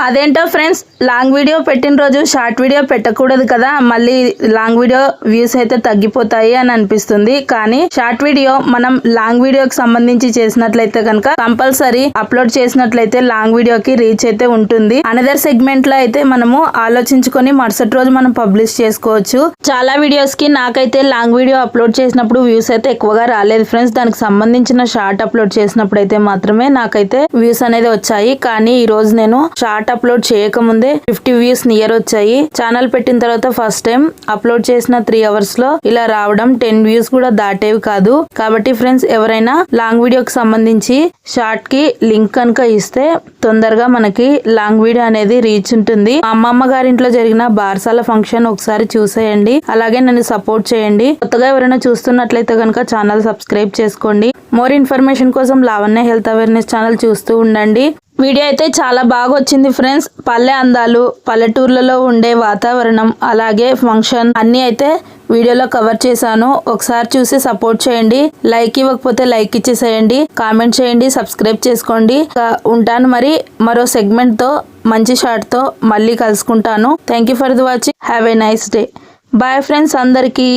అదేంటో friends, long video పెట్టిన రోజు షార్ట్ వీడియో పెట్టకూడదు కదా, మళ్ళీ లాంగ్ వీడియో వ్యూస్ అయితే తగ్గిపోతాయి అని అనిపిస్తుంది. కానీ షార్ట్ వీడియో మనం లాంగ్ వీడియోకి సంబంధించి చేసినట్లయితే కనుక కంపల్సరీ అప్లోడ్ చేసినట్లయితే లాంగ్ వీడియోకి రీచ్ అయితే ఉంటుంది. అనదర్ సెగ్మెంట్ లో అయితే మనము ఆలోచించుకొని మరుసటి రోజు మనం పబ్లిష్ చేసుకోవచ్చు. చాలా వీడియోస్ కి నాకైతే లాంగ్ వీడియో అప్లోడ్ చేసినప్పుడు వ్యూస్ అయితే ఎక్కువగా రాలేదు ఫ్రెండ్స్. దానికి సంబంధించిన షార్ట్ అప్లోడ్ చేసినప్పుడు అయితే మాత్రమే నాకైతే వ్యూస్ అనేది వచ్చాయి. కానీ ఈ రోజు నేను షార్ట్ అప్లోడ్ చేయకముందే 50 వ్యూస్ నియర్ వచ్చాయి. ఛానల్ పెట్టిన తర్వాత ఫస్ట్ టైం అప్లోడ్ చేసిన 3 అవర్స్ లో ఇలా రావడం 10 వ్యూస్ కూడా దాటేవి కాదు. కాబట్టి ఫ్రెండ్స్, ఎవరైనా లాంగ్ వీడియోకి సంబంధించి షార్ట్ కి లింక్ కనుక ఇస్తే తొందరగా మనకి లాంగ్ వీడియో అనేది రీచ్ ఉంటుంది. మా అమ్మమ్మ గారింట్లో జరిగిన బార్సాల ఫంక్షన్ ఒకసారి చూసేయండి. అలాగే నన్ను సపోర్ట్ చేయండి. కొత్తగా ఎవరైనా చూస్తున్నట్లయితే కనుక ఛానల్ సబ్స్క్రైబ్ చేసుకోండి. మోర్ ఇన్ఫర్మేషన్ కోసం లావణ్య హెల్త్ అవేర్నెస్ ఛానల్ చూస్తూ ఉండండి. వీడియో అయితే చాలా బాగా వచ్చింది ఫ్రెండ్స్. పల్లె అందాలు, పల్లెటూర్లలో ఉండే వాతావరణం, అలాగే ఫంక్షన్ అన్ని అయితే వీడియోలో కవర్ చేశాను. ఒకసారి చూసి సపోర్ట్ చేయండి. లైక్ ఇవ్వకపోతే లైక్ ఇచ్చేసేయండి, కామెంట్ చేయండి, సబ్స్క్రైబ్ చేసుకోండి. ఉంటాను మరి మరో సెగ్మెంట్ తో, మంచి షార్ట్ తో మళ్ళీ కలుసుకుంటాను. Thank you for the watching. Have a nice day. Bye friends అందరికీ.